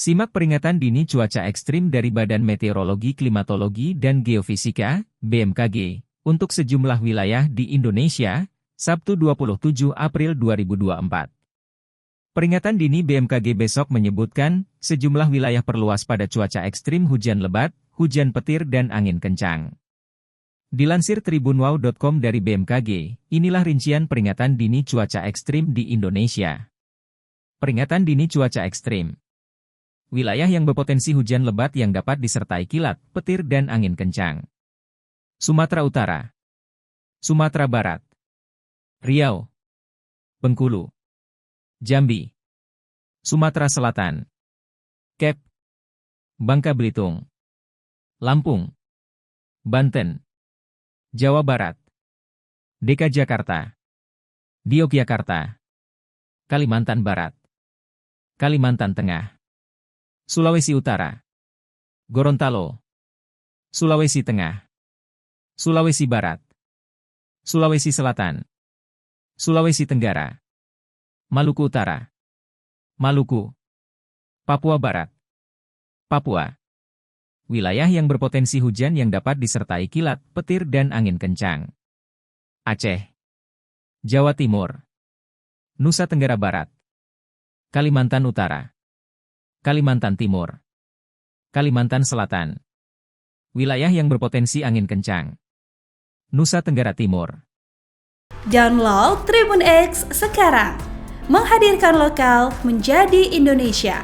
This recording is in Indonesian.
Simak peringatan dini cuaca ekstrim dari Badan Meteorologi, Klimatologi, dan Geofisika, BMKG, untuk sejumlah wilayah di Indonesia, Sabtu 27 April 2024. Peringatan dini BMKG besok menyebutkan, sejumlah wilayah perlu waspada cuaca ekstrim hujan lebat, hujan petir dan angin kencang. Dilansir tribunwow.com dari BMKG, inilah rincian peringatan dini cuaca ekstrim di Indonesia. Peringatan dini cuaca ekstrim. Wilayah yang berpotensi hujan lebat yang dapat disertai kilat, petir dan angin kencang. Sumatera Utara, Sumatera Barat, Riau, Bengkulu, Jambi, Sumatera Selatan, Kep, Bangka Belitung, Lampung, Banten, Jawa Barat, DKI Jakarta, di Yogyakarta, Kalimantan Barat, Kalimantan Tengah, Sulawesi Utara, Gorontalo, Sulawesi Tengah, Sulawesi Barat, Sulawesi Selatan, Sulawesi Tenggara, Maluku Utara, Maluku, Papua Barat, Papua. Wilayah yang berpotensi hujan yang dapat disertai kilat, petir dan angin kencang. Aceh, Jawa Timur, Nusa Tenggara Barat, Kalimantan Utara, Kalimantan Timur, Kalimantan Selatan. Wilayah yang berpotensi angin kencang. Nusa Tenggara Timur. Download Tribun X sekarang. Menghadirkan lokal menjadi Indonesia.